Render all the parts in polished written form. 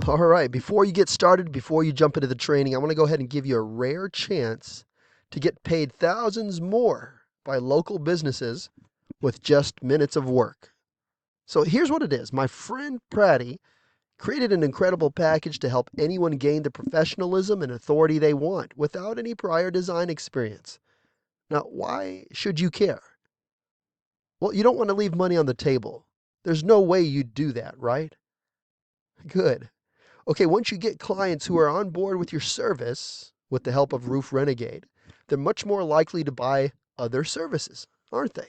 All right, before you get started, before you jump into the training, I want to go ahead and give you a rare chance to get paid thousands more by local businesses with just minutes of work. So here's what it is. My friend Pratty created an incredible package to help anyone gain the professionalism and authority they want without any prior design experience. Now, why should you care? Well, you don't want to leave money on the table. There's no way you'd do that, right? Good. Okay, once you get clients who are on board with your service with the help of Roof Renegade, they're much more likely to buy other services, aren't they?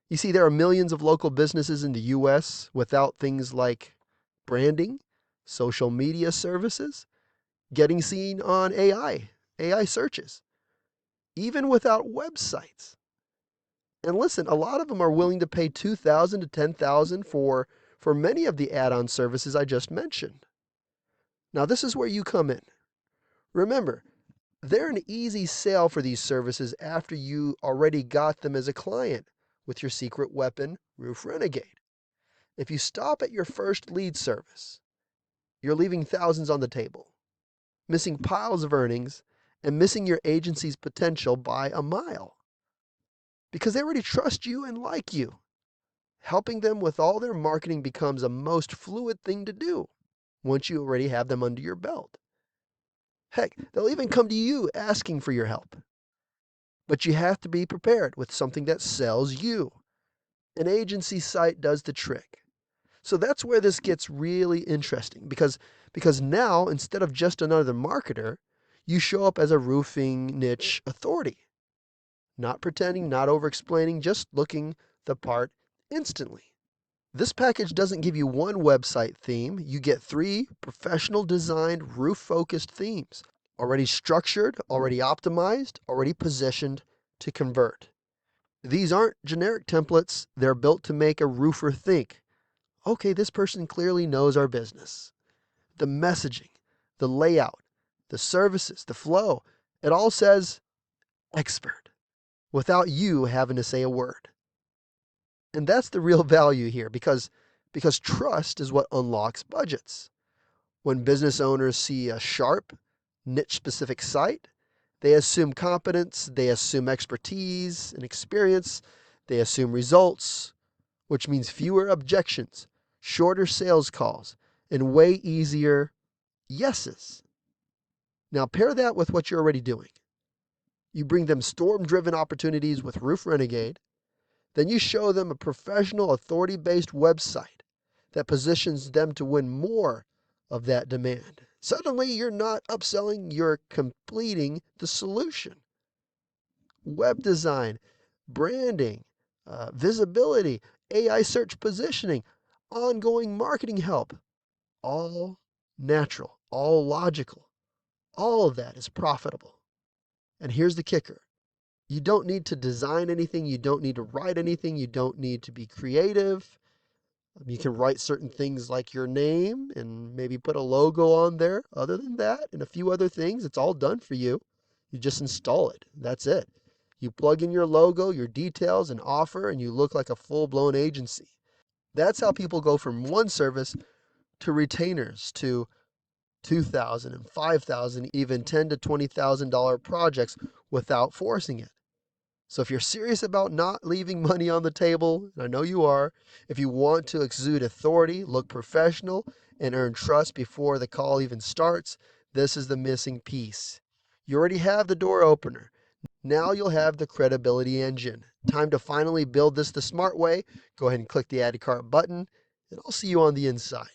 You see, there are millions of local businesses in the US without things like branding, social media services, getting seen on AI searches, even without websites. And listen, a lot of them are willing to pay $2,000 to $10,000 for many of the add-on services I just mentioned. Now, this is where you come in. Remember, they're an easy sale for these services after you already got them as a client with your secret weapon, Roof Renegade. If you stop at your first lead service, you're leaving thousands on the table, missing piles of earnings, and missing your agency's potential by a mile. Because they already trust you and like you. Helping them with all their marketing becomes a most fluid thing to do once you already have them under your belt. Heck, they'll even come to you asking for your help. But you have to be prepared with something that sells you. An agency site does the trick. So that's where this gets really interesting because now, instead of just another marketer, you show up as a roofing niche authority. Not pretending, not over-explaining, just looking the part instantly. This package doesn't give you one website theme. You get 3 professional designed roof-focused themes, already structured, already optimized, already positioned to convert. These aren't generic templates. They're built to make a roofer think, okay, this person clearly knows our business. The messaging, the layout, the services, the flow, it all says expert without you having to say a word. And that's the real value here because trust is what unlocks budgets. When business owners see a sharp, niche-specific site, they assume competence, they assume expertise and experience, they assume results, which means fewer objections, shorter sales calls, and way easier yeses. Now pair that with what you're already doing. You bring them storm-driven opportunities with Roof Renegade, then you show them a professional, authority-based website that positions them to win more of that demand. Suddenly, you're not upselling, you're completing the solution. Web design, branding, visibility, AI search positioning, ongoing marketing help, all natural, all logical. All of that is profitable. And here's the kicker. You don't need to design anything. You don't need to write anything. You don't need to be creative. You can write certain things like your name and maybe put a logo on there. Other than that, and a few other things, it's all done for you. You just install it. That's it. You plug in your logo, your details, and offer, and you look like a full-blown agency. That's how people go from one service to retainers to $2,000 and $5,000, even $10,000 to $20,000 projects without forcing it. So if you're serious about not leaving money on the table, and I know you are, if you want to exude authority, look professional, and earn trust before the call even starts, this is the missing piece. You already have the door opener. Now you'll have the credibility engine. Time to finally build this the smart way. Go ahead and click the Add to Cart button, and I'll see you on the inside.